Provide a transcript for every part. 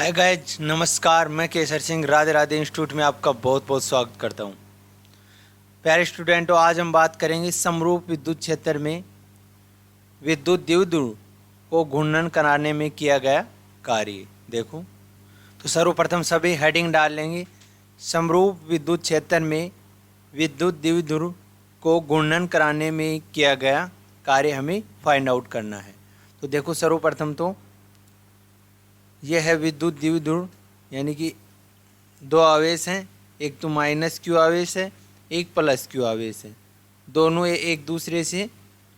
Hi guys, नमस्कार। मैं Kesar Singh Radhe Radhe institute में आपका बहुत बहुत स्वागत करता हूं। प्यारे स्टूडेंटों, आज हम बात करेंगे समरूप विद्युत क्षेत्र में विद्युत द्विध्रुव को घूर्णन कराने में किया गया कार्य। देखो, तो सर्वप्रथम सभी हेडिंग डाल लेंगे। समरूप विद्युत क्षेत्र में विद्युत द्विध्रुव को घूर्णन कराने में किया गया कार्य हमें फाइंड आउट करना है। तो देखो, सर्वप्रथम तो यह है विद्युत द्विध्रुव, यानी कि दो आवेश हैं, एक तो माइनस क्यू आवेश है, एक प्लस क्यू आवेश है। दोनों एक दूसरे से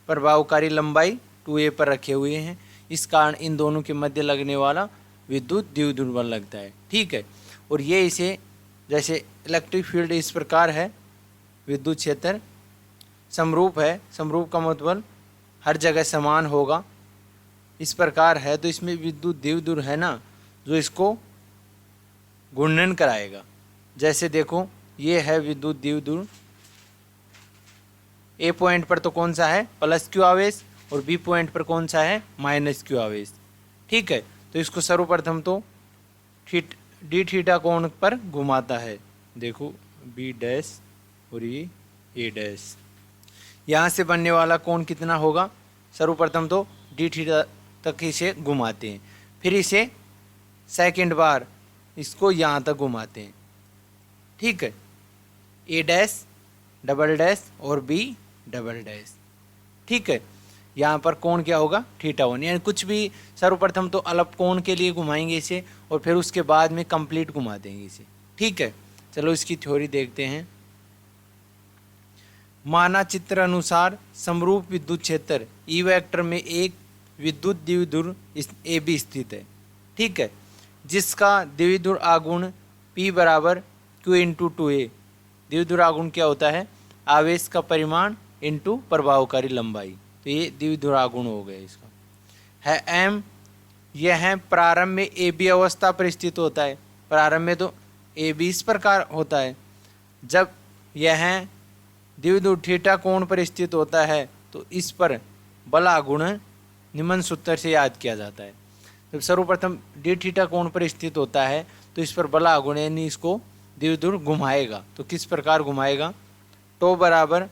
प्रभावकारी लंबाई 2a पर रखे हुए हैं। इस कारण इन दोनों के मध्य लगने वाला विद्युत द्विध्रुव बल लगता है। ठीक है, और ये इसे जैसे इलेक्ट्रिक फील्ड इस प्रकार है, विद्युत क्षेत्र समरूप है। समरूप का मतलब हर जगह समान होगा, इस प्रकार है। तो इसमें विद्युत द्विध्रुव है ना, जो इसको घूर्णन कराएगा। जैसे देखो, ये है विद्युत द्विध्रुव। ए पॉइंट पर तो कौन सा है, प्लस क्यू आवेश, और बी पॉइंट पर कौन सा है, माइनस क्यू आवेश। ठीक है, तो इसको सर्वप्रथम तो डी थीटा कोण पर घुमाता है। देखो, बी डैश और ये ए डैश। यहाँ से बनने वाला कोण कितना होगा, सर्वप्रथम तो डी थीटा तक इसे घुमाते हैं, फिर इसे सेकंड बार इसको यहाँ तक घुमाते हैं। ठीक है, ए डैश डबल डैश और बी डबल डैश। ठीक है, यहाँ पर कोण क्या होगा, थीटा 1, यानी कुछ भी सर्वप्रथम तो अल्प कोण के लिए घुमाएंगे इसे, और फिर उसके बाद में कंप्लीट घुमा देंगे इसे। ठीक है, चलो इसकी थ्योरी देखते हैं। माना चित्र अनुसार समरूप विद्युत क्षेत्र ई वेक्टर में एक विद्युत द्विध्रुव ए बी स्थित है। ठीक है, जिसका द्विध्रुव आघूर्ण P बराबर Q इंटू 2a। द्विध्रुव आघूर्ण क्या होता है, आवेश का परिमाण इंटू प्रभावकारी लंबाई। तो ये द्विध्रुव आघूर्ण हो गया इसका है M। यह है प्रारंभ में ए बी अवस्था पर स्थित होता है। प्रारंभ में तो ए बी इस प्रकार होता है। जब यह द्विध्रुव थीटा कोण पर स्थित होता है तो इस पर बल आघूर्ण निम्न सूत्र से याद किया जाता है। जब सर्वप्रथम डी थीटा कोण पर स्थित होता है तो इस पर बल आघूर्ण, यानी इसको द्विध्रुव घुमाएगा। तो किस प्रकार घुमाएगा, टो बराबर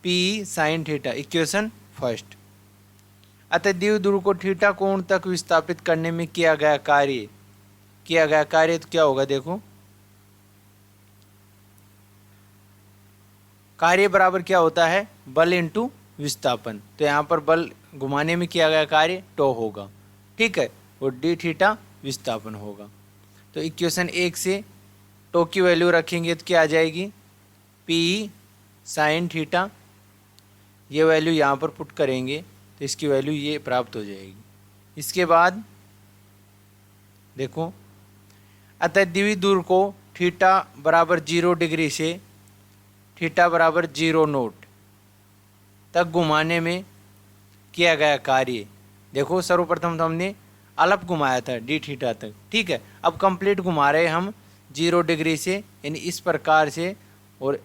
P sine theta, equation first. अतः द्विध्रुव को थीटा कोण तक विस्थापित करने में किया गया कार्य तो क्या होगा, देखो कार्य बराबर क्या होता है, बल इंटू विस्थापन। तो यहाँ पर बल घुमाने में किया गया कार्य टो होगा। ठीक है, और डी थीटा विस्थापन होगा। तो इक्वेशन 1 से टो की वैल्यू रखेंगे तो क्या आ जाएगी, पी साइन थीटा। ये वैल्यू यहाँ पर पुट करेंगे तो इसकी वैल्यू ये प्राप्त हो जाएगी। इसके बाद देखो, अतः द्विध्रुव को थीटा बराबर 0 डिग्री से थीटा बराबर 0 नोट तक घुमाने में किया गया कार्य। देखो, सर्वप्रथम तो हमने अल्प घुमाया था डी थीटा तक। ठीक है, अब कंप्लीट घुमा रहे हम 0 डिग्री से, यानी इस प्रकार से, और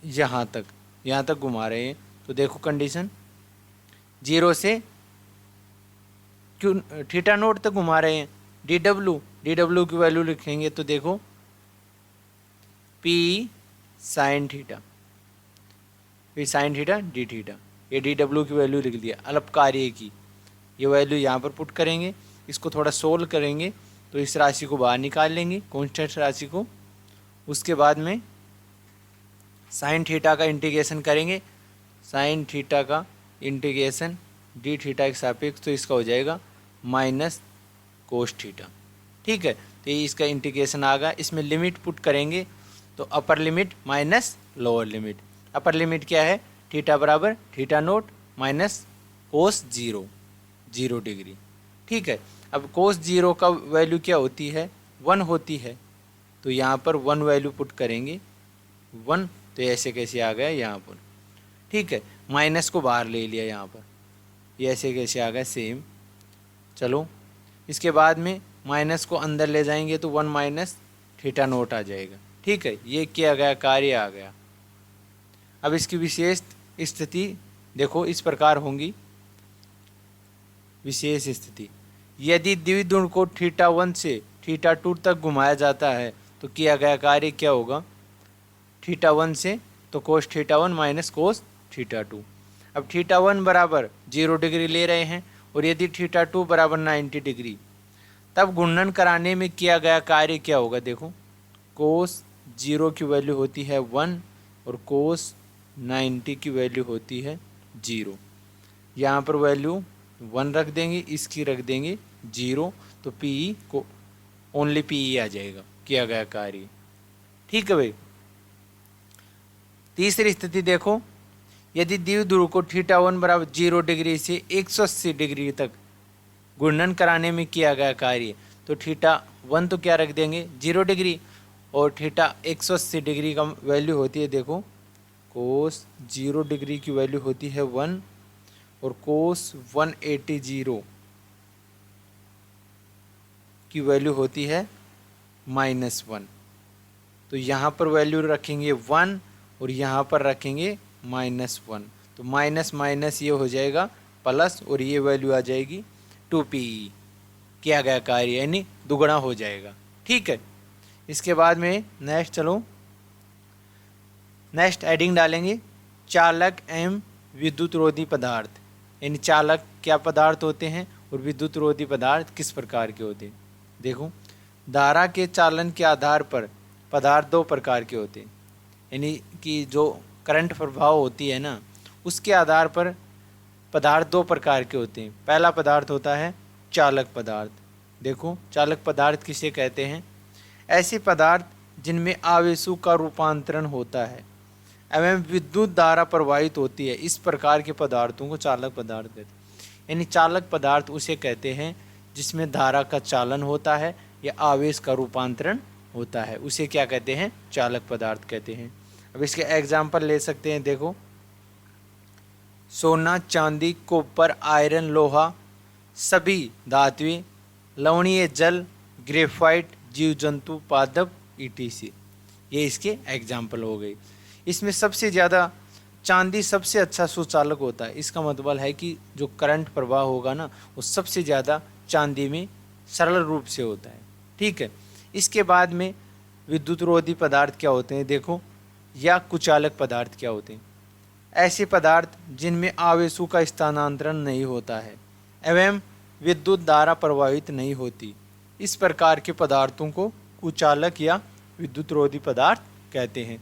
यहाँ तक घुमा रहे हैं। तो देखो कंडीशन, 0 से क्यों थीटा नोट तक घुमा रहे हैं। डी डब्ल्यू की वैल्यू लिखेंगे तो देखो पी साइन थीटा, फिर साइन थीटा डी थीटा, ये डी डब्ल्यू की वैल्यू लिख दिया अल्प कार्य की। ये वैल्यू यहाँ पर पुट करेंगे, इसको थोड़ा सोल्व करेंगे तो इस राशि को बाहर निकाल लेंगे, कॉन्स्टेंट राशि को। उसके बाद में साइन थीटा का इंटीग्रेशन करेंगे, साइन थीटा का इंटीग्रेशन डी थीटा के सापेक्ष, तो इसका हो जाएगा माइनस कोस थीटा। ठीक है, तो ये इसका इंटीग्रेशन आ गया। इसमें लिमिट पुट करेंगे तो upper limit minus lower limit. Upper limit क्या है, थीटा बराबर theta note minus cos 0 degree. ठीक है, अब कोस 0 का वैल्यू क्या होती है, 1 होती है। तो यहाँ पर 1 वैल्यू पुट करेंगे, 1। तो ऐसे कैसे आ गया यहाँ पर। ठीक है, माइनस को बाहर ले लिया यहाँ पर, ये ऐसे कैसे आ गया सेम। चलो, इसके बाद में माइनस को अंदर ले जाएंगे तो 1 माइनस थीटा नोट आ जाएगा। ठीक है, ये किया गया कार्य आ गया। अब इसकी विशेष स्थिति देखो इस प्रकार होंगी। विशेष स्थिति, यदि द्विध्रुव को थीटा 1 से θ2 तक घुमाया जाता है तो किया गया कार्य क्या होगा, θ1 से तो cos θ1 माइनस cos θ2। अब θ1 बराबर 0 डिग्री ले रहे हैं और यदि θ2 बराबर 90 डिग्री, तब गुणन कराने में किया गया कार्य क्या होगा, देखो cos 0 की वैल्यू होती है 1 और cos 90 की वैल्यू होती है 0। यहाँ पर वैल्यू 1 रख देंगे, इसकी रख देंगे 0, तो पी को ओनली पी आ जाएगा, किया गया कार्य। ठीक है भाई। तीसरी स्थिति देखो, यदि द्विध्रुव को θ1 बराबर 0 डिग्री से 180 डिग्री तक गुणन कराने में किया गया कार्य, तो θ1 तो क्या रख देंगे 0 डिग्री और θ 180 डिग्री का वैल्यू होती है, देखो cos 0 डिग्री की वैल्यू होती है 1 और cos 180 की वैल्यू होती है -1। तो यहाँ पर वैल्यू रखेंगे 1 और यहाँ पर रखेंगे -1, तो माइनस माइनस ये हो जाएगा प्लस और ये वैल्यू आ जाएगी 2PE, किया गया कार्य यानी दुगना हो जाएगा। ठीक है। इसके बाद में नेक्स्ट चलो, नेक्स्ट एडिंग डालेंगे, चालक एवं विद्युत रोधी पदार्थ, यानी चालक क्या पदार्थ होते हैं और विद्युत रोधी पदार्थ किस प्रकार के होते हैं। देखो, धारा के चालन के आधार पर पदार्थ दो प्रकार के होते हैं, यानी कि जो करंट प्रभाव होती है ना, उसके आधार पर पदार्थ दो प्रकार के होते हैं। पहला पदार्थ होता है चालक पदार्थ। देखो, चालक पदार्थ किसे कहते हैं, ऐसे पदार्थ जिनमें आवेशों का रूपांतरण होता है एवं विद्युत धारा प्रवाहित होती है, इस प्रकार के पदार्थों को चालक पदार्थ कहते हैं। यानी चालक पदार्थ उसे कहते हैं जिसमें धारा का चालन होता है या आवेश का रूपांतरण होता है, उसे क्या कहते हैं, चालक पदार्थ कहते हैं। अब इसके एग्जाम्पल ले सकते हैं, देखो सोना, चांदी, कॉपर, आयरन, लोहा, सभी धातुएं, लवणीय जल, ग्रेफाइट, जीव जंतु, पादप, ETC, ये इसके एग्जाम्पल हो गए। इसमें सबसे ज़्यादा चांदी सबसे अच्छा सुचालक होता है। इसका मतलब है कि जो करंट प्रवाह होगा ना, वो सबसे ज़्यादा चांदी में सरल रूप से होता है। ठीक है। इसके बाद में विद्युत रोधी पदार्थ क्या होते हैं, देखो, या कुचालक पदार्थ क्या होते हैं, ऐसे पदार्थ जिनमें आवेशों का स्थानांतरण नहीं होता है एवं विद्युत धारा प्रवाहित नहीं होती, इस प्रकार के पदार्थों को कुचालक या विद्युत रोधी पदार्थ कहते हैं।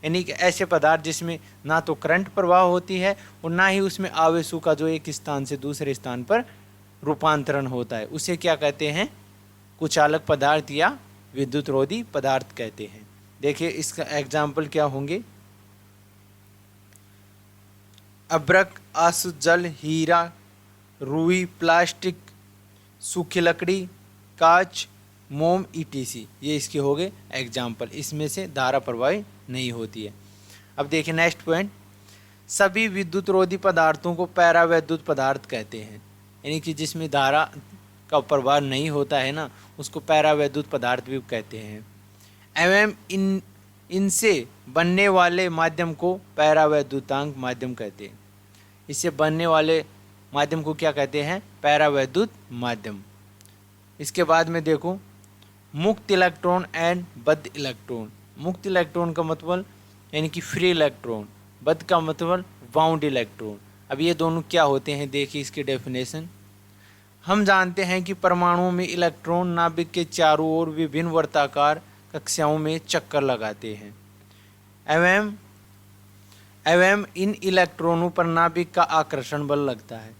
यानी कि ऐसे पदार्थ जिसमें ना तो करंट प्रवाह होती है और ना ही उसमें आवेशों का जो एक स्थान से दूसरे स्थान पर रूपांतरण होता है, उसे क्या कहते हैं, कुचालक पदार्थ या विद्युत रोधी पदार्थ कहते हैं। देखिए इसका एग्जाम्पल क्या होंगे, अभ्रक, आसु, जल, हीरा, रुई, प्लास्टिक, सूखी लकड़ी, कांच, मोम, ETC, ये इसके हो गए एग्जाम्पल। इसमें से धारा प्रवाहित नहीं होती है। अब देखिए नेक्स्ट पॉइंट, सभी विद्युत रोधी पदार्थों को पैरावैद्युत पदार्थ कहते हैं, यानी कि जिसमें धारा का प्रवाह नहीं होता है ना, उसको पैरावैद्युत पदार्थ भी कहते हैं। एवं इनसे बनने वाले माध्यम को पैरावैद्युतांक माध्यम कहते हैं। इससे बनने वाले माध्यम को क्या कहते हैं, पैरावैद्युत माध्यम। इसके बाद में देखो, मुक्त इलेक्ट्रॉन एंड बद्ध इलेक्ट्रॉन। मुक्त इलेक्ट्रॉन का मतलब यानी कि फ्री इलेक्ट्रॉन, बद्ध का मतलब बाउंड इलेक्ट्रॉन। अब ये दोनों क्या होते हैं, देखिए इसकी डेफिनेशन। हम जानते हैं कि परमाणुओं में इलेक्ट्रॉन नाभिक के चारों ओर विभिन्न वर्ताकार कक्षाओं में चक्कर लगाते हैं एवं इन इलेक्ट्रॉनों पर नाभिक का आकर्षण बल लगता है।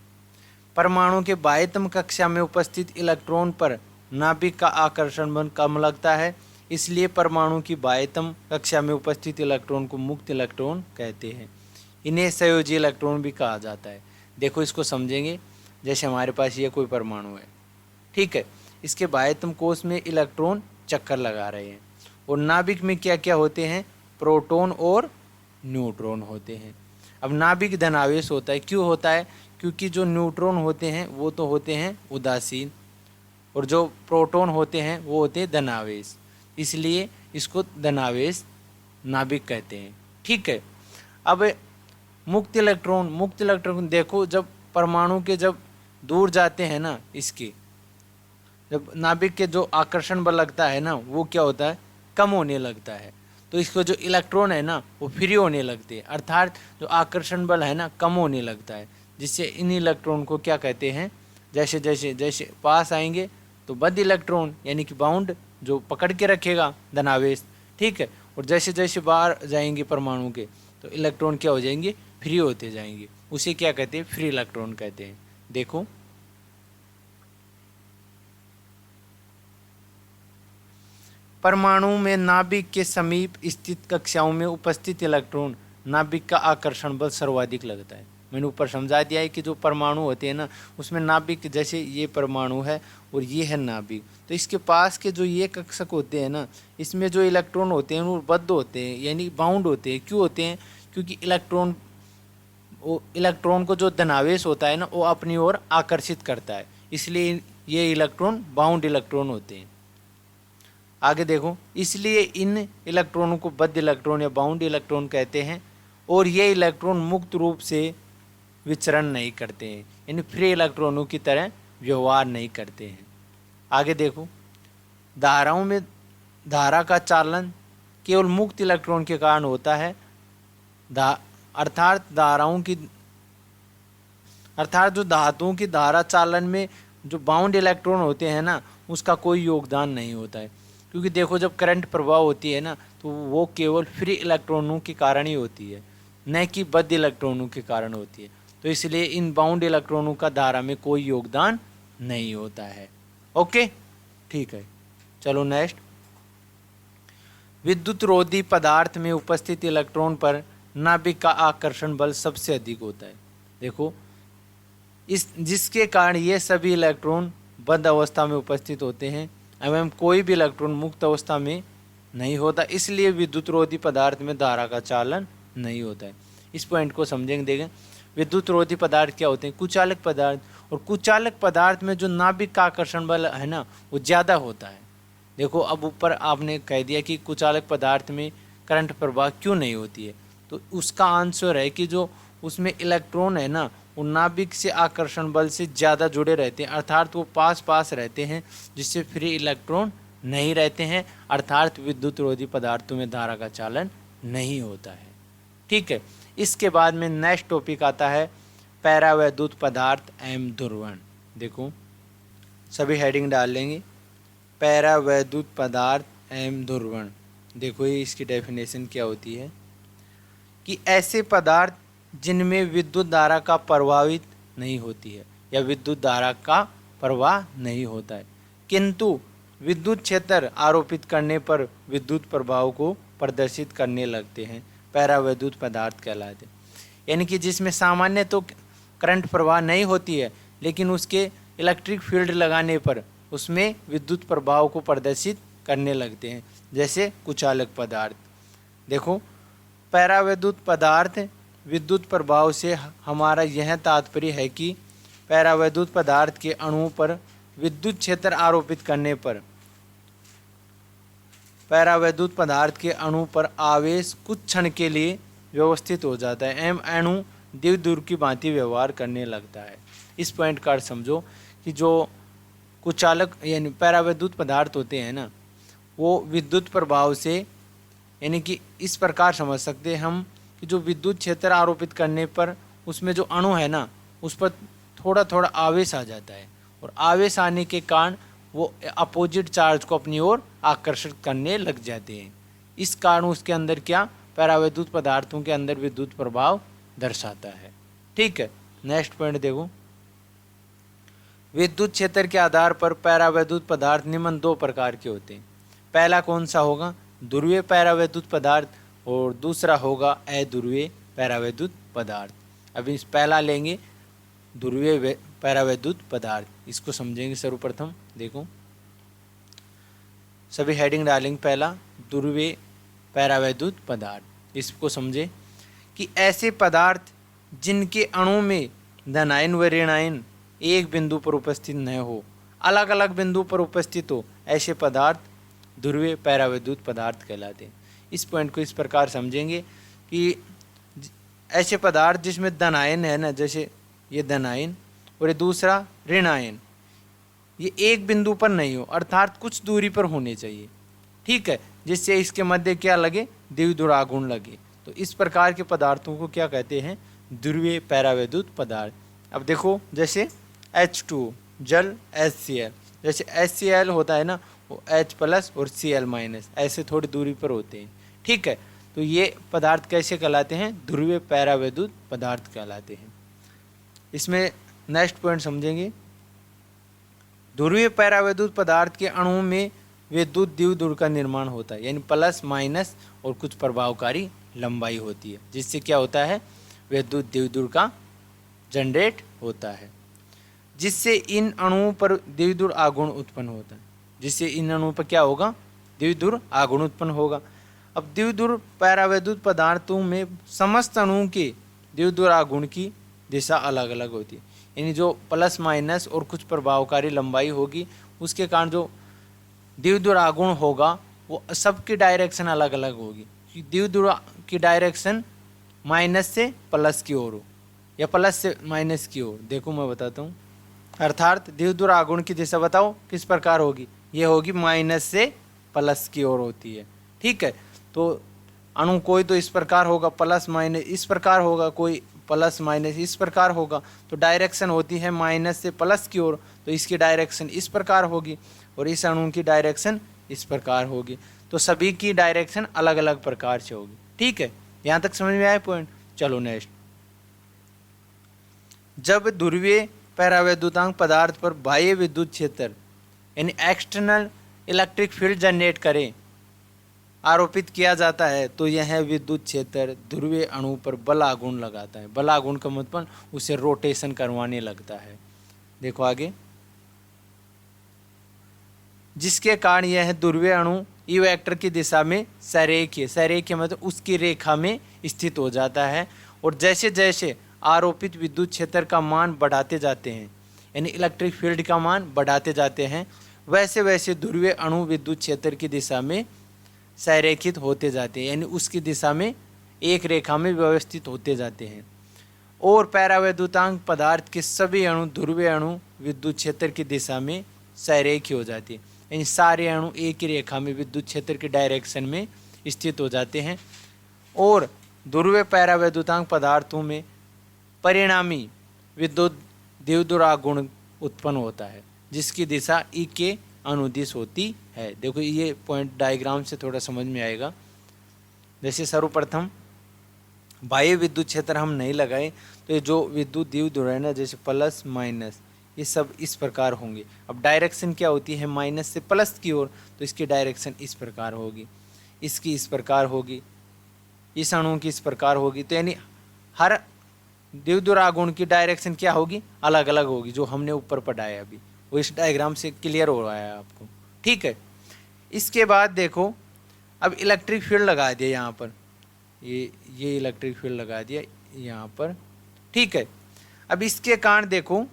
परमाणु के बाह्यतम कक्षा में उपस्थित इलेक्ट्रॉन पर नाभिक का आकर्षण बल कम लगता है, इसलिए परमाणु की बाह्यतम कक्षा में उपस्थित इलेक्ट्रॉन को मुक्त इलेक्ट्रॉन कहते हैं। इन्हें संयोजी इलेक्ट्रॉन भी कहा जाता है। देखो इसको समझेंगे, जैसे हमारे पास ये कोई परमाणु है, ठीक है, इसके बाह्यतम कोश में इलेक्ट्रॉन चक्कर लगा रहे हैं और नाभिक में क्या क्या होते हैं, प्रोटॉन और न्यूट्रॉन होते हैं। अब नाभिक धनावेश होता है, क्यों होता है, क्योंकि जो न्यूट्रॉन होते हैं वो तो होते हैं उदासीन और जो प्रोटॉन होते हैं वो होते हैं धनावेश, इसलिए इसको धनावेश नाभिक कहते हैं। ठीक है। अब मुक्त इलेक्ट्रॉन देखो, जब परमाणु के जब दूर जाते हैं ना इसके, जब नाभिक के जो आकर्षण बल लगता है ना वो क्या होता है, कम होने लगता है। तो इसको जो इलेक्ट्रॉन है ना वो फ्री होने लगते हैं, अर्थात जो आकर्षण बल है ना कम होने लगता है, जिससे इन इलेक्ट्रॉन को क्या कहते हैं, जैसे जैसे जैसे पास आएंगे तो बद्ध इलेक्ट्रॉन यानी कि बाउंड, जो पकड़ के रखेगा धनावेश, ठीक है। और जैसे जैसे बाहर जाएंगे परमाणु के तो इलेक्ट्रॉन क्या हो जाएंगे, फ्री होते जाएंगे, उसे क्या कहते हैं, फ्री इलेक्ट्रॉन कहते हैं। देखो परमाणु में नाभिक के समीप स्थित कक्षाओं में उपस्थित इलेक्ट्रॉन नाभिक का आकर्षण बल सर्वाधिक लगता है। मैंने ऊपर समझा दिया है कि जो परमाणु होते हैं ना उसमें नाभिक, जैसे ये परमाणु है और ये है नाभिक, तो इसके पास के जो ये कक्षक होते हैं ना इसमें जो इलेक्ट्रॉन होते हैं वो बद्ध होते हैं यानी बाउंड होते हैं। क्यों होते हैं, क्योंकि इलेक्ट्रॉन को जो धनावेश होता है ना वो अपनी ओर आकर्षित करता है, इसलिए ये इलेक्ट्रॉन बाउंड इलेक्ट्रॉन होते हैं। आगे देखो, इसलिए इन इलेक्ट्रॉनों को बद्ध इलेक्ट्रॉन या बाउंड इलेक्ट्रॉन कहते हैं। और ये इलेक्ट्रॉन मुक्त रूप से विचरण नहीं करते हैं, यानी फ्री इलेक्ट्रॉनों की तरह व्यवहार नहीं करते हैं। आगे देखो, धाराओं में धारा का चालन केवल मुक्त इलेक्ट्रॉन के कारण होता है, अर्थात जो धातुओं की धारा चालन में जो बाउंड इलेक्ट्रॉन होते हैं ना उसका कोई योगदान नहीं होता है। क्योंकि देखो जब करंट प्रवाह होती है ना तो वो केवल फ्री इलेक्ट्रॉनों के कारण ही होती है, न कि बद्ध इलेक्ट्रॉनों के कारण होती है। तो इसलिए इन बाउंड इलेक्ट्रॉनों का धारा में कोई योगदान नहीं होता है। ओके, ठीक है, चलो नेक्स्ट। विद्युत रोधी पदार्थ में उपस्थित इलेक्ट्रॉन पर नाभिक का आकर्षण बल सबसे अधिक होता है। देखो, जिसके कारण ये सभी इलेक्ट्रॉन बद्ध अवस्था में उपस्थित होते हैं एवं कोई भी इलेक्ट्रॉन मुक्त अवस्था में नहीं होता, इसलिए विद्युत रोधी पदार्थ में धारा का चालन नहीं होता है। इस पॉइंट को समझेंगे, देखें विद्युत रोधी पदार्थ क्या होते हैं, कुचालक पदार्थ। और कुचालक पदार्थ में जो नाभिक का आकर्षण बल है ना वो ज़्यादा होता है। देखो अब ऊपर आपने कह दिया कि कुचालक पदार्थ में करंट प्रवाह क्यों नहीं होती है, तो उसका आंसर है कि जो उसमें इलेक्ट्रॉन है ना वो नाभिक से आकर्षण बल से ज़्यादा जुड़े रहते हैं, अर्थात वो पास पास रहते हैं, जिससे फ्री इलेक्ट्रॉन नहीं रहते हैं, अर्थात विद्युत रोधी पदार्थों में धारा का चालन नहीं होता है। ठीक है, इसके बाद में नेक्स्ट टॉपिक आता है पैरावैद्युत पदार्थ एवं ध्रुवण। देखो सभी हेडिंग डाल लेंगे, पैरावैद्युत पदार्थ एवं ध्रुवण। देखो ये इसकी डेफिनेशन क्या होती है कि ऐसे पदार्थ जिनमें विद्युत धारा का प्रवाहित नहीं होती है या विद्युत धारा का प्रवाह नहीं होता है, किंतु विद्युत क्षेत्र आरोपित करने पर विद्युत प्रभाव को प्रदर्शित करने लगते हैं, पैरावैद्युत पदार्थ कहलाते हैं। यानी कि जिसमें सामान्य तो करंट प्रवाह नहीं होती है लेकिन उसके इलेक्ट्रिक फील्ड लगाने पर उसमें विद्युत प्रभाव को प्रदर्शित करने लगते हैं, जैसे कुचालक पदार्थ। देखो पैरावैद्युत पदार्थ विद्युत प्रभाव से हमारा यह तात्पर्य है कि पैरावैद्युत पदार्थ के अणुओं पर विद्युत क्षेत्र आरोपित करने पर पैरावैद्युत पदार्थ के अणु पर आवेश कुछ क्षण के लिए व्यवस्थित हो जाता है एवं अणु द्विध्रुव की भांति व्यवहार करने लगता है। इस पॉइंट का अर्थ समझो कि जो कुचालक यानी पैरावैद्युत पदार्थ होते हैं ना वो विद्युत प्रभाव से, यानी कि इस प्रकार समझ सकते हैं हम कि जो विद्युत क्षेत्र आरोपित करने पर उसमें जो अणु है ना उस पर थोड़ा थोड़ा आवेश आ जाता है और आवेश आने के कारण वो अपोजिट चार्ज को अपनी ओर आकर्षित करने लग जाते हैं। इस कारण उसके अंदर क्या, पैरावैद्युत पदार्थों के अंदर विद्युत प्रभाव दर्शाता है। ठीक है, नेक्स्ट पॉइंट देखो, विद्युत क्षेत्र के आधार पर पैरावैद्युत पदार्थ निम्न दो प्रकार के होते हैं। पहला कौन सा होगा, ध्रुवीय पैरावैद्युत पदार्थ, और दूसरा होगा अध्रुवीय पैरावैद्युत पदार्थ। अभी इस पहला लेंगे ध्रुवीय पैरावैद्युत पदार्थ, इसको समझेंगे सर्वप्रथम। देखो सभी हेडिंग डालेंगे, पहला ध्रुवीय पैरावैद्युत पदार्थ, इसको समझे कि ऐसे पदार्थ जिनके अणु में धनायन व ऋणायन एक बिंदु पर उपस्थित न हो, अलग अलग बिंदु पर उपस्थित हो, ऐसे पदार्थ ध्रुवीय पैरावैद्युत पदार्थ कहलाते हैं। इस पॉइंट को इस प्रकार समझेंगे कि ऐसे पदार्थ जिसमें धनायन है ना, जैसे ये धनायन और ये दूसरा ऋणायन, ये एक बिंदु पर नहीं हो, अर्थात कुछ दूरी पर होने चाहिए, ठीक है, जिससे इसके मध्य क्या लगे, द्विध्रुव आघूर्ण लगे। तो इस प्रकार के पदार्थों को क्या कहते हैं, ध्रुवीय पैरावैद्युत पदार्थ। अब देखो जैसे H2 जल HCl, जैसे HCl होता है ना, वो H प्लस और Cl माइनस ऐसे थोड़ी दूरी पर होते हैं, ठीक है। तो ये पदार्थ कैसे कहलाते हैं, ध्रुवीय पैरावैद्युत पदार्थ कहलाते हैं। इसमें नेक्स्ट पॉइंट समझेंगे, ध्रुवीय पैरावैद्युत पदार्थ के अणुओं में विद्युत द्विध्रुव का निर्माण होता है, यानी प्लस माइनस और कुछ प्रभावकारी लंबाई होती है, जिससे क्या होता है, विद्युत द्विध्रुव का जनरेट होता है, जिससे इन अणुओं पर द्विध्रुव आघूर्ण उत्पन्न होता है, जिससे इन अणुओं पर क्या होगा, द्विध्रुव आघूर्ण उत्पन्न होगा। अब द्विध्रुव पैरावैद्युत पदार्थों में समस्त अणुओं के द्विध्रुव आघूर्ण की दिशा अलग अलग होती है, यानी जो प्लस माइनस और कुछ प्रभावकारी लंबाई होगी, उसके कारण जो द्विध्रुव आघूर्ण होगा वो सबकी डायरेक्शन अलग अलग होगी। द्विध्रुव की डायरेक्शन माइनस से प्लस की ओर हो या प्लस से माइनस की ओर, देखो मैं बताता हूँ। अर्थात द्विध्रुव आघूर्ण की दिशा बताओ किस प्रकार होगी, ये होगी माइनस से प्लस की ओर होती है, ठीक है। तो अणु कोई तो इस प्रकार होगा, प्लस माइनस इस प्रकार होगा, कोई प्लस माइनस इस प्रकार होगा, तो डायरेक्शन होती है माइनस से प्लस की ओर, तो इसकी डायरेक्शन इस प्रकार होगी और इस अणु की डायरेक्शन इस प्रकार होगी। तो सभी की डायरेक्शन अलग अलग प्रकार से होगी, ठीक है। यहाँ तक समझ में आया पॉइंट। चलो नेक्स्ट, जब ध्रुवीय पैरावैद्युतांक पदार्थ पर बाह्य विद्युत क्षेत्र यानी एक्सटर्नल इलेक्ट्रिक फील्ड जनरेट करें आरोपित किया जाता है, तो यह विद्युत क्षेत्र ध्रुवीय अणु पर बल आघूर्ण लगाता है। बल आघूर्ण का मतलब उसे रोटेशन करवाने लगता है। देखो आगे, जिसके कारण यह ध्रुवीय अणु ई वेक्टर की दिशा में सरेखीय मतलब उसकी रेखा में स्थित हो जाता है, और जैसे जैसे आरोपित विद्युत क्षेत्र का मान बढ़ाते जाते हैं, यानी इलेक्ट्रिक फील्ड का मान बढ़ाते जाते हैं, वैसे वैसे ध्रुवीय अणु विद्युत क्षेत्र की दिशा में संरेखित होते जाते हैं, यानी उसकी दिशा में एक रेखा में व्यवस्थित होते जाते हैं। और पैरावैद्युतांक पदार्थ के सभी अणु ध्रुवीय अणु विद्युत क्षेत्र की दिशा में संरेखीय हो जाते हैं, यानी सारे अणु एक ही रेखा में विद्युत क्षेत्र के डायरेक्शन में स्थित हो जाते हैं। और ध्रुवीय पैरावैद्युतांक पदार्थों में परिणामी विद्युत द्विध्रुव आघूर्ण उत्पन्न होता है, जिसकी दिशा ई के अनुदिश होती है। देखो ये पॉइंट डायग्राम से थोड़ा समझ में आएगा। जैसे सर्वप्रथम बाह्य विद्युत क्षेत्र हम नहीं लगाए, तो ये जो विद्युत द्विध्रुव है ना, जैसे प्लस माइनस ये सब इस प्रकार होंगे। अब डायरेक्शन क्या होती है, माइनस से प्लस की ओर, तो इसकी डायरेक्शन इस प्रकार होगी, इसकी इस प्रकार होगी, इस अणु की इस प्रकार होगी। तो यानी हर द्विध्रुव आघूर्ण की डायरेक्शन क्या होगी, अलग अलग होगी, जो हमने ऊपर पढ़ाया अभी वो इस डायग्राम से क्लियर हो रहा है आपको, ठीक है। इसके बाद देखो, अब इलेक्ट्रिक फील्ड लगा दिया यहाँ पर, ये इलेक्ट्रिक फील्ड लगा दिया यहाँ पर, ठीक है। अब इसके कारण देखो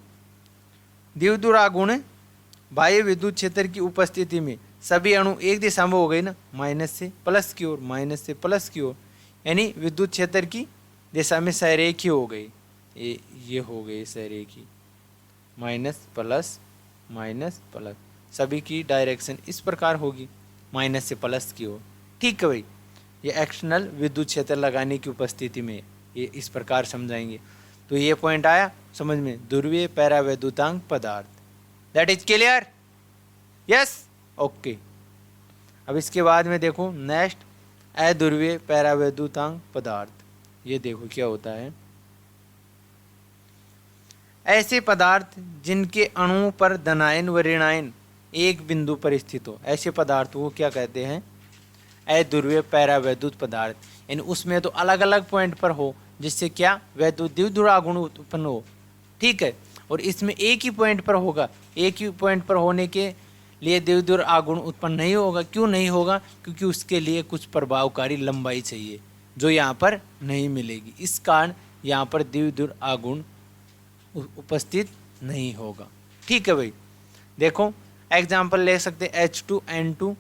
द्विध्रुव आघूर्ण बाह्य विद्युत क्षेत्र की उपस्थिति में सभी अणु एक दिशा में हो गए ना, माइनस से प्लस की ओर, माइनस से प्लस की ओर, यानी विद्युत क्षेत्र की दिशा में संरेखीय हो गई। ये हो गई संरेखीय, माइनस प्लस सभी की डायरेक्शन इस प्रकार होगी, माइनस से प्लस की ओर, ठीक है भाई। ये एक्सटर्नल विद्युत क्षेत्र लगाने की उपस्थिति में ये इस प्रकार समझाएंगे। तो ये पॉइंट आया समझ में, ध्रुवीय पैरावैद्युतांक पदार्थ। That is clear, yes, okay. अब इसके बाद में देखो नेक्स्ट, अध्रुवीय पैरावैद्युतांक पदार्थ। ये देखो क्या होता है, ऐसे पदार्थ जिनके अणुओं पर धनायन व ऋणायन एक बिंदु पर स्थित हो, ऐसे पदार्थों को क्या कहते हैं, अध्रुवीय पैरावैद्युत पदार्थ। यानी उसमें तो अलग अलग पॉइंट पर हो, जिससे क्या वैद्युत द्विध्रुव आघूर्ण उत्पन्न हो, ठीक है। और इसमें एक ही पॉइंट पर होगा, एक ही पॉइंट पर होने के लिए द्विध्रुव आघूर्ण उत्पन्न नहीं होगा। क्यों नहीं होगा, क्योंकि उसके लिए कुछ प्रभावकारी लंबाई चाहिए जो यहाँ पर नहीं मिलेगी, इस कारण यहाँ पर द्विध्रुव आघूर्ण उपस्थित नहीं होगा, ठीक है भाई। देखो एग्जाम्पल ले सकते हैं H2N2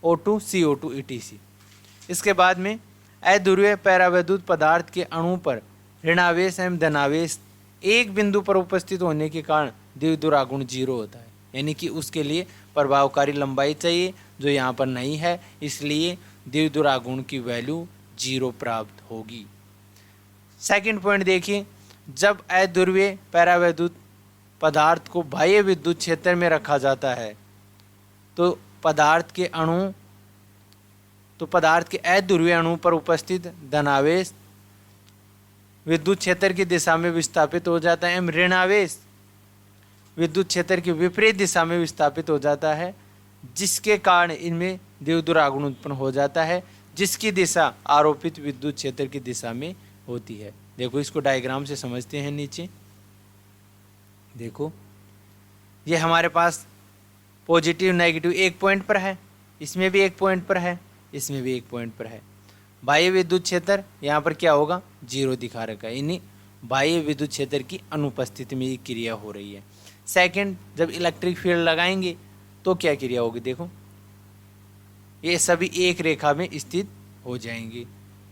O2 CO2 ETC। इसके बाद में अध्रुवीय पैरावैद्युत पदार्थ के अणु पर ऋणावेश एवं धनावेश एक बिंदु पर उपस्थित होने के कारण द्विध्रुवागुण 0 होता है, यानी कि उसके लिए प्रभावकारी लंबाई चाहिए जो यहाँ पर नहीं है, इसलिए द्विध्रुवागुण की वैल्यू 0 प्राप्त होगी। सेकंड पॉइंट देखिए, जब अध्रुवीय पैरावैद्युत पदार्थ को बाह्य विद्युत क्षेत्र में रखा जाता है तो पदार्थ के अध्रुवीय अणु पर उपस्थित धनावेश विद्युत क्षेत्र की दिशा में विस्थापित हो जाता है एवं ऋणावेश विद्युत क्षेत्र की विपरीत दिशा में विस्थापित हो जाता है, जिसके कारण इनमें द्विध्रुवागुण उत्पन्न हो जाता है, जिसकी दिशा आरोपित विद्युत क्षेत्र की दिशा में होती है। देखो इसको डायग्राम से समझते हैं। नीचे देखो, ये हमारे पास पॉजिटिव नेगेटिव एक पॉइंट पर है, इसमें भी एक पॉइंट पर है, इसमें भी एक पॉइंट पर है। बाह्य विद्युत क्षेत्र यहाँ पर क्या होगा, 0 दिखा रखा है, यानी बाह्य विद्युत क्षेत्र की अनुपस्थिति में ये क्रिया हो रही है। सेकंड, जब इलेक्ट्रिक फील्ड लगाएंगे तो क्या क्रिया होगी, देखो ये सभी एक रेखा में स्थित हो जाएंगे।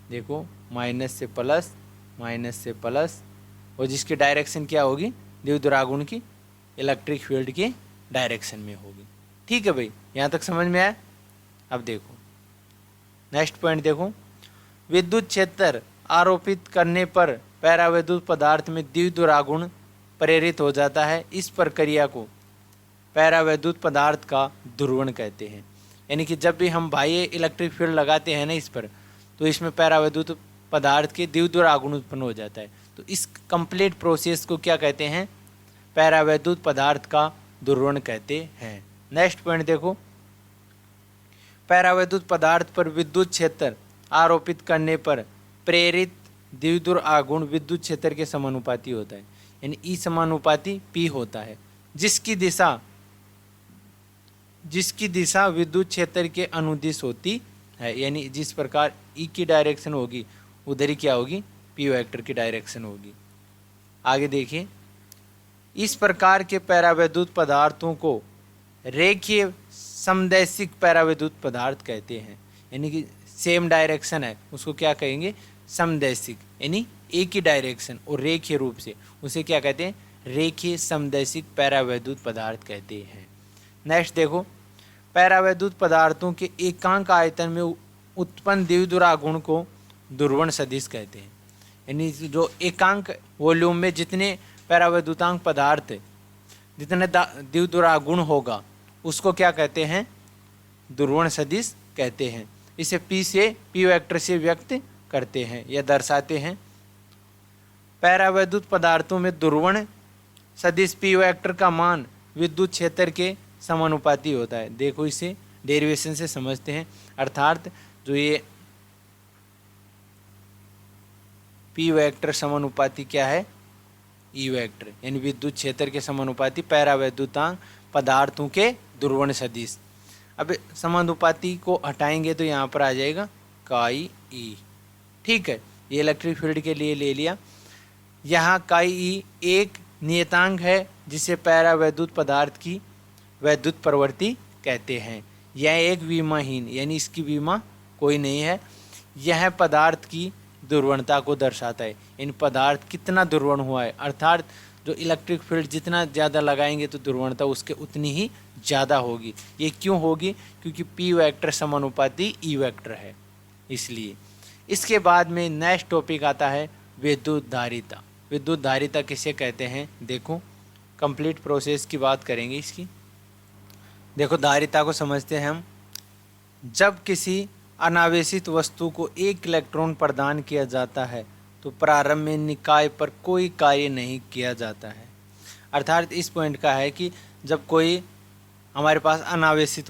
देखो माइनस से प्लस, माइनस से प्लस, और जिसकी डायरेक्शन क्या होगी, द्विध्रुवागुण की इलेक्ट्रिक फील्ड के डायरेक्शन में होगी। ठीक है भाई, यहाँ तक समझ में आया। अब देखो नेक्स्ट पॉइंट देखो, विद्युत क्षेत्र आरोपित करने पर पैरावैद्युत पदार्थ में द्विध्रुवागुण प्रेरित हो जाता है। इस प्रक्रिया को पैरावैद्युत पदार्थ का ध्रुवण कहते हैं। यानी कि जब भी हम बाह्य इलेक्ट्रिक फील्ड लगाते हैं ना इस पर, तो इसमें पैरावैद्युत पदार्थ के द्विध्रुवागुण उत्पन्न हो जाता है। तो इस कंप्लीट प्रोसेस को क्या कहते हैं, पैरावैद्युत पदार्थ का ध्रुवण कहते हैं। नेक्स्ट पॉइंट देखो, पैरावैद्युत पदार्थ पर विद्युत क्षेत्र आरोपित करने पर प्रेरित द्विध्रुवागुण विद्युत क्षेत्र के समानुपाती होता है, यानी ई समानुपाती P होता है, जिसकी दिशा विद्युत क्षेत्र के अनुदिश होती है। यानी जिस प्रकार E की डायरेक्शन होगी उधर ही क्या होगी, P वेक्टर की डायरेक्शन होगी। आगे देखिए, इस प्रकार के पैरावैद्युत पदार्थों को रेखीय समदैशिक पैरावैद्युत पदार्थ कहते हैं। यानी कि सेम डायरेक्शन है उसको क्या कहेंगे, समदैशिक, यानी एक ही डायरेक्शन और रेखीय रूप से, उसे क्या कहते हैं, रेखीय समदैशिक पैरावैद्युत पदार्थ कहते हैं। नेक्स्ट देखो, पैरावैद्युत पदार्थों के एकांक आयतन में उत्पन्न द्विध्रुवागुण को ध्रुवण सदिश कहते हैं। यानी जो एकांक वॉल्यूम में जितने पैरावैद्युतांक पदार्थ जितने द्विध्रुवागुण होगा उसको क्या कहते हैं, ध्रुवण सदिश कहते हैं। इसे P वेक्टर से व्यक्त करते हैं या दर्शाते हैं। पैरावैद्युत पदार्थों में ध्रुवण सदिश P वेक्टर का मान विद्युत क्षेत्र के समानुपाती होता है। देखो इसे डेरिवेशन से समझते हैं, अर्थात जो ये P वेक्टर समानुपाती क्या है, E वेक्टर, यानी विद्युत क्षेत्र के समानुपाती पैरावैद्युतांक पदार्थों के ध्रुवण सदिश। अब समानुपाती को हटाएंगे तो यहाँ पर आ जाएगा काई E। ठीक है, ये इलेक्ट्रिक फील्ड के लिए ले लिया। यहाँ काई E एक नियतांक है जिसे पैरावैद्युत पदार्थ की वैद्युत प्रवृत्ति कहते हैं। यह एक विमाहीन, यानी इसकी विमा कोई नहीं है, यह पदार्थ की ध्रुवणता को दर्शाता है। इन पदार्थ कितना ध्रुवण हुआ है, अर्थात जो इलेक्ट्रिक फील्ड जितना ज़्यादा लगाएंगे तो ध्रुवणता उसके उतनी ही ज़्यादा होगी। ये क्यों होगी, क्योंकि P वेक्टर समानुपाती E वेक्टर है, इसलिए। इसके बाद में नेक्स्ट टॉपिक आता है विद्युत धारिता। विद्युत धारिता किसे कहते हैं, देखो कंप्लीट प्रोसेस की बात करेंगे इसकी। देखो धारिता को समझते हैं हम। जब किसी अनावेशित वस्तु को एक इलेक्ट्रॉन प्रदान किया जाता है तो प्रारंभ में निकाय पर कोई कार्य नहीं किया जाता है। अर्थात इस पॉइंट का है कि जब कोई हमारे पास अनावेशित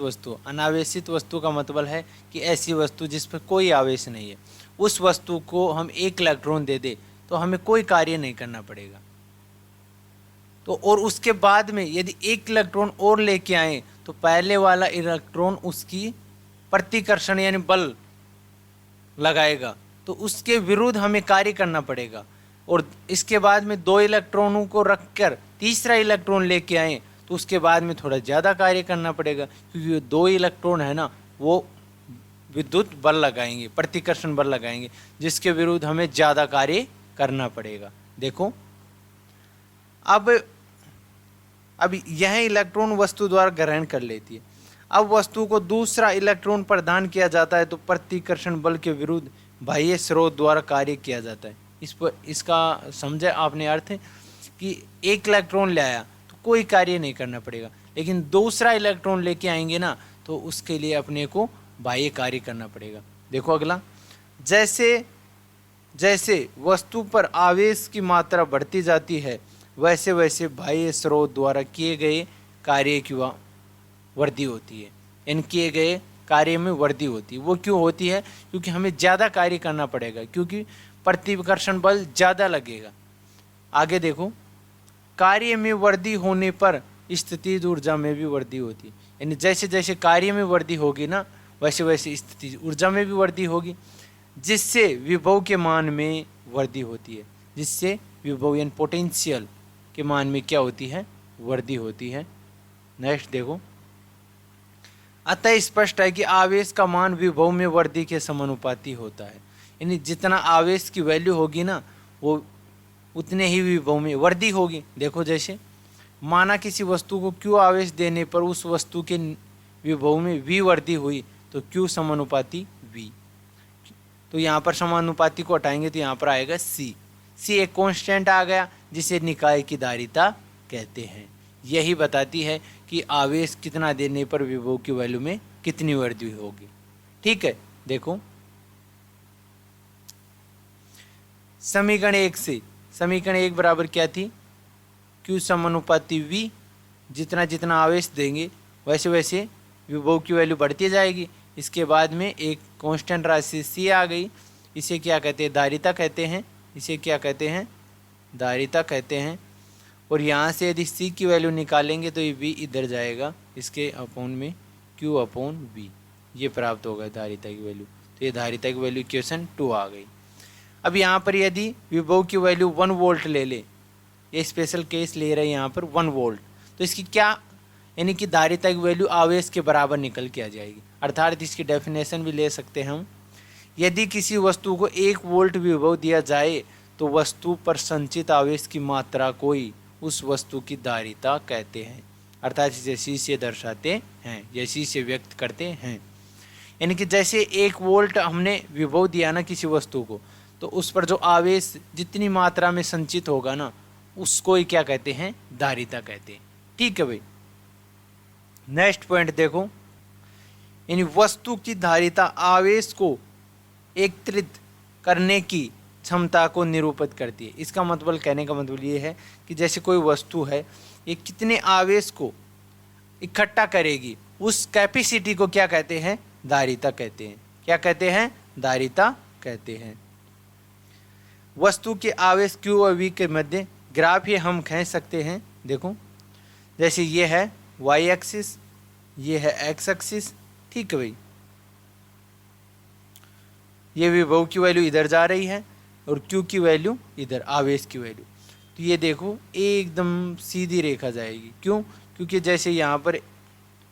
वस्तु का मतलब है कि ऐसी वस्तु जिस पर कोई आवेश नहीं है, उस वस्तु को हम एक इलेक्ट्रॉन दे दे तो हमें कोई कार्य नहीं करना पड़ेगा। तो और उसके बाद में यदि एक इलेक्ट्रॉन और लेके आए तो पहले वाला इलेक्ट्रॉन उसकी प्रतिकर्षण यानी बल लगाएगा, तो उसके विरुद्ध हमें कार्य करना पड़ेगा। और इसके बाद में 2 इलेक्ट्रॉनों को रखकर तीसरा इलेक्ट्रॉन लेके आए तो उसके बाद में थोड़ा ज़्यादा कार्य करना पड़ेगा, क्योंकि 2 इलेक्ट्रॉन है ना, वो विद्युत बल लगाएंगे, प्रतिकर्षण बल लगाएंगे, जिसके विरुद्ध हमें ज़्यादा कार्य करना पड़ेगा। देखो अब अब यह इलेक्ट्रॉन वस्तु द्वारा ग्रहण कर लेती है। अब वस्तु को दूसरा इलेक्ट्रॉन प्रदान किया जाता है तो प्रतिकर्षण बल के विरुद्ध बाह्य स्रोत द्वारा कार्य किया जाता है। इस पर इसका समझे आपने अर्थ कि एक इलेक्ट्रॉन ले आया तो कोई कार्य नहीं करना पड़ेगा, लेकिन दूसरा इलेक्ट्रॉन लेके आएंगे ना तो उसके लिए अपने को बाह्य कार्य करना पड़ेगा। देखो अगला, जैसे जैसे वस्तु पर आवेश की मात्रा बढ़ती जाती है वैसे वैसे बाह्य स्रोत द्वारा किए गए कार्य की वृद्धि होती है। इन किए गए कार्य में वृद्धि होती है। वो क्यों होती है? क्योंकि हमें ज़्यादा कार्य करना पड़ेगा, क्योंकि प्रतिकर्षण बल ज़्यादा लगेगा। आगे देखो, कार्य में वृद्धि होने पर स्थितिज ऊर्जा में भी वृद्धि होती है। यानी जैसे जैसे कार्य में वृद्धि होगी ना वैसे वैसे स्थितिज ऊर्जा में भी वृद्धि होगी, जिससे विभव के मान में वृद्धि होती है। जिससे विभव यानी पोटेंशियल के मान में क्या होती है? वृद्धि होती है। नेक्स्ट देखो, अतः स्पष्ट है कि आवेश का मान विभव में वृद्धि के समानुपाती होता है। यानी जितना आवेश की वैल्यू होगी ना वो उतने ही विभव में वृद्धि होगी। देखो जैसे माना किसी वस्तु को Q आवेश देने पर उस वस्तु के विभव में V वृद्धि हुई तो Q समानुपाती V। तो यहाँ पर समानुपाती को हटाएंगे तो यहाँ पर आएगा C। C एक कांस्टेंट आ गया जिसे निकाय की धारिता कहते हैं। यही बताती है कि आवेश कितना देने पर विभव की वैल्यू में कितनी वृद्धि होगी। ठीक है, देखो समीकरण 1 से, समीकरण 1 बराबर क्या थी? Q समानुपाती V। जितना जितना आवेश देंगे वैसे वैसे विभव की वैल्यू बढ़ती जाएगी। इसके बाद में एक कांस्टेंट राशि C आ गई। इसे क्या कहते हैं? धारिता कहते हैं। इसे क्या कहते हैं? धारिता कहते हैं। और यहाँ से यदि C की वैल्यू निकालेंगे तो ये V इधर जाएगा, इसके अपोन में Q अपॉन V ये प्राप्त होगा धारिता की वैल्यू। तो ये धारिता की वैल्यू इक्वेशन 2 आ गई। अब यहाँ पर यदि विभव की वैल्यू 1 वोल्ट ले ले, ये स्पेशल केस ले रहे हैं यहाँ पर 1 वोल्ट, तो इसकी क्या यानी कि धारिता की वैल्यू आवेश के बराबर निकल के आ जाएगी। अर्थात इसकी डेफिनेशन भी ले सकते हैं हम, यदि किसी वस्तु को 1 वोल्ट विभव दिया जाए तो वस्तु पर संचित आवेश की मात्रा को ही उस वस्तु की धारिता कहते हैं। अर्थात जैसी से दर्शाते हैं, जैसी से व्यक्त करते हैं। यानी कि जैसे 1 वोल्ट हमने विभव दिया ना किसी वस्तु को, तो उस पर जो आवेश जितनी मात्रा में संचित होगा ना उसको ही क्या कहते हैं? धारिता कहते हैं। ठीक है भाई। नेक्स्ट पॉइंट देखो, यानी वस्तु की धारिता आवेश को एकत्रित करने की क्षमता को निरूपित करती है। इसका मतलब, कहने का मतलब ये है कि जैसे कोई वस्तु है ये कितने आवेश को इकट्ठा करेगी, उस कैपेसिटी को क्या कहते हैं? धारिता कहते हैं। क्या कहते हैं? धारिता कहते हैं। वस्तु के आवेश Q और V के मध्य ग्राफ ये हम खींच सकते हैं। देखो जैसे ये है y एक्सिस, ये है x एक्सिस। ठीक है भाई, ये विभव की वैल्यू इधर जा रही है और Q की वैल्यू इधर, आवेश की वैल्यू। तो ये देखो एकदम सीधी रेखा जाएगी। क्यों? क्योंकि जैसे यहाँ पर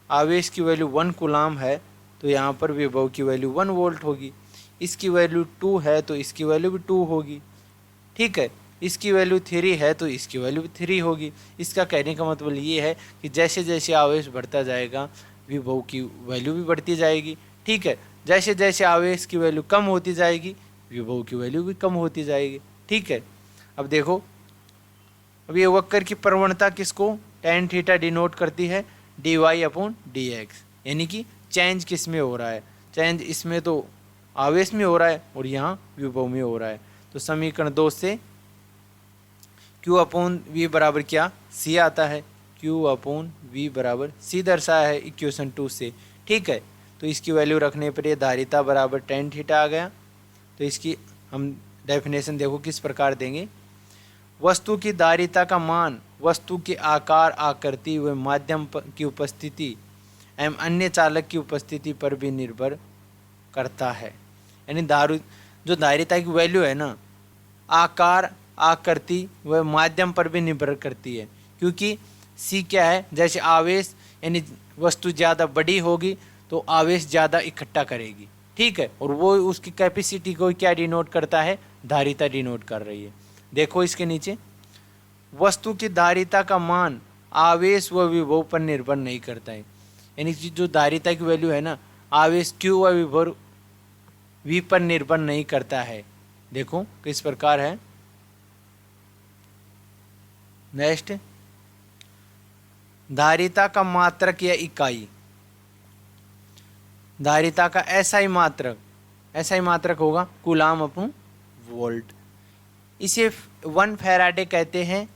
आवेश की वैल्यू 1 कूलाम है तो यहाँ पर विभव की वैल्यू 1 वोल्ट होगी। इसकी वैल्यू 2 है तो इसकी वैल्यू भी 2 होगी। ठीक है, इसकी वैल्यू 3 है तो इसकी वैल्यू भी 3 होगी। इसका कहने का मतलब ये है कि जैसे जैसे आवेश बढ़ता जाएगा विभव की वैल्यू भी बढ़ती जाएगी। ठीक है, जैसे जैसे आवेश की वैल्यू कम होती जाएगी विभव की वैल्यू भी कम होती जाएगी। ठीक है, अब देखो, अब ये वक्र की प्रवणता किसको tan थीटा डिनोट करती है? dy upon dx। यानी कि चेंज किस में हो रहा है? चेंज इसमें तो आवेश में हो रहा है और यहाँ विभव में हो रहा है। तो समीकरण 2 से Q अपॉन V बराबर क्या? C आता है। Q अपॉन V बराबर C दर्शाया है इक्वेशन 2 से। ठीक है, तो इसकी वैल्यू रखने पर ये धारिता बराबर tan थीटा आ गया। तो इसकी हम डेफिनेशन देखो किस प्रकार देंगे। वस्तु की धारिता का मान वस्तु के आकार, आकृति व माध्यम की उपस्थिति एवं अन्य चालक की उपस्थिति पर भी निर्भर करता है। यानी जो धारिता की वैल्यू है ना, आकार, आकृति व माध्यम पर भी निर्भर करती है। क्योंकि C क्या है? जैसे आवेश, यानी वस्तु ज़्यादा बड़ी होगी तो आवेश ज़्यादा इकट्ठा करेगी। ठीक है, और वो उसकी कैपेसिटी को क्या डिनोट करता है? धारिता डिनोट कर रही है। देखो इसके नीचे, वस्तु की धारिता का मान आवेश व विभव पर निर्भर नहीं करता है। यानी कि जो धारिता की वैल्यू है ना, आवेश Q व विभव V पर निर्भर नहीं करता है। देखो किस प्रकार है। नेक्स्ट, धारिता का मात्रक या इकाई। धारिता का SI मात्रक होगा कूलाम अपॉन वोल्ट। इसे 1 फैराडे कहते हैं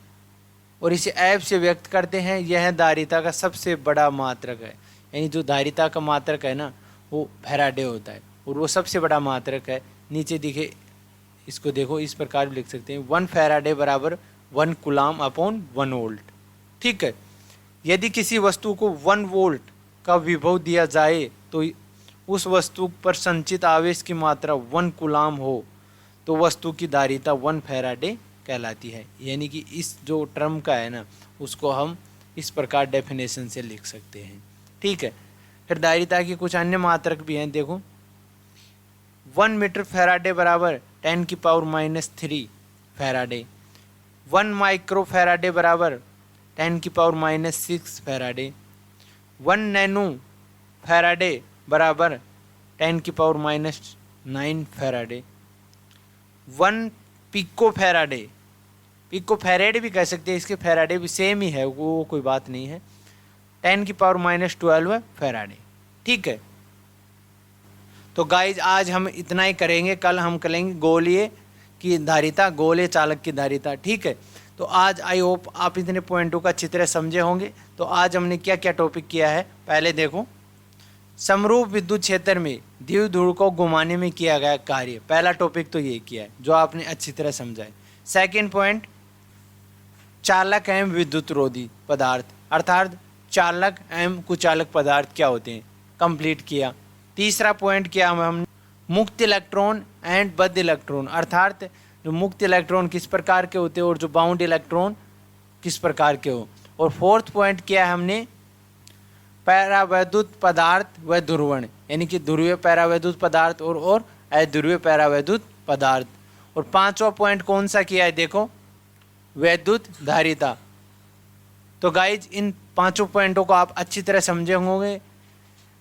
और इसे F से व्यक्त करते हैं। यह धारिता का सबसे बड़ा मात्रक है। यानी जो धारिता का मात्रक है ना, वो फैराडे होता है और वो सबसे बड़ा मात्रक है। नीचे दिखे, इसको देखो, इस प्रकार भी लिख सकते हैं 1 फैराडे बराबर 1 कूलाम अपॉन 1 वोल्ट। ठीक है। यदि किसी वस्तु को 1 वोल्ट का विभव दिया जाए तो उस वस्तु पर संचित आवेश की मात्रा 1 कूलाम हो तो वस्तु की धारिता 1 फैराडे कहलाती है। यानी कि इस जो टर्म का है ना, उसको हम इस प्रकार डेफिनेशन से लिख सकते हैं। ठीक है। फिर धारिता की कुछ अन्य मात्रक भी हैं। देखो 1 मीटर फैराडे बराबर 10⁻³ फैराडे, 1 माइक्रो फैराडे बराबर 10⁻⁶ फैराडे, 1 नैनो फैराडे बराबर 10⁻⁹ फैराडे, 1 पिको फैराडे भी कह सकते हैं, इसके फैराडे भी सेम ही है, वो कोई बात नहीं है, 10⁻12 फैराडे। ठीक है। तो गाइज आज हम इतना ही करेंगे। कल हम करेंगे गोलीय की धारिता, गोलीय चालक की धारिता। ठीक है। तो आज आई होप आप इतने पॉइंटों का अच्छी तरह समझे होंगे। तो आज हमने क्या क्या टॉपिक किया है, पहले देखो। समरूप विद्युत क्षेत्र में द्विध्रुव को घुमाने में किया गया कार्य, पहला टॉपिक तो ये किया है जो आपने अच्छी तरह समझा है। सेकेंड पॉइंट, चालक एवं विद्युतरोधी पदार्थ, अर्थात चालक एवं कुचालक पदार्थ क्या होते हैं, कंप्लीट किया। तीसरा पॉइंट किया हम मुक्त इलेक्ट्रॉन एंड बद्ध इलेक्ट्रॉन, अर्थात जो मुक्त इलेक्ट्रॉन किस प्रकार के होते हैं और जो बाउंड इलेक्ट्रॉन किस प्रकार के हो। और फोर्थ पॉइंट किया हमने पैरावैद्युत पदार्थ व ध्रुवण, यानी कि ध्रुवीय पैरावैद्युत पदार्थ और अध्रुवीय पैरावैद्युत पदार्थ। और पांचवा पॉइंट कौन सा किया है, देखो, वैद्युत धारिता। तो गाइज इन पांचों पॉइंटों को आप अच्छी तरह समझे होंगे।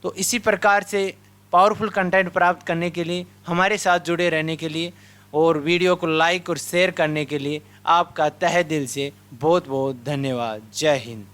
तो इसी प्रकार से पावरफुल कंटेंट प्राप्त करने के लिए, हमारे साथ जुड़े रहने के लिए और वीडियो को लाइक और शेयर करने के लिए आपका तहे दिल से बहुत बहुत धन्यवाद। जय हिंद।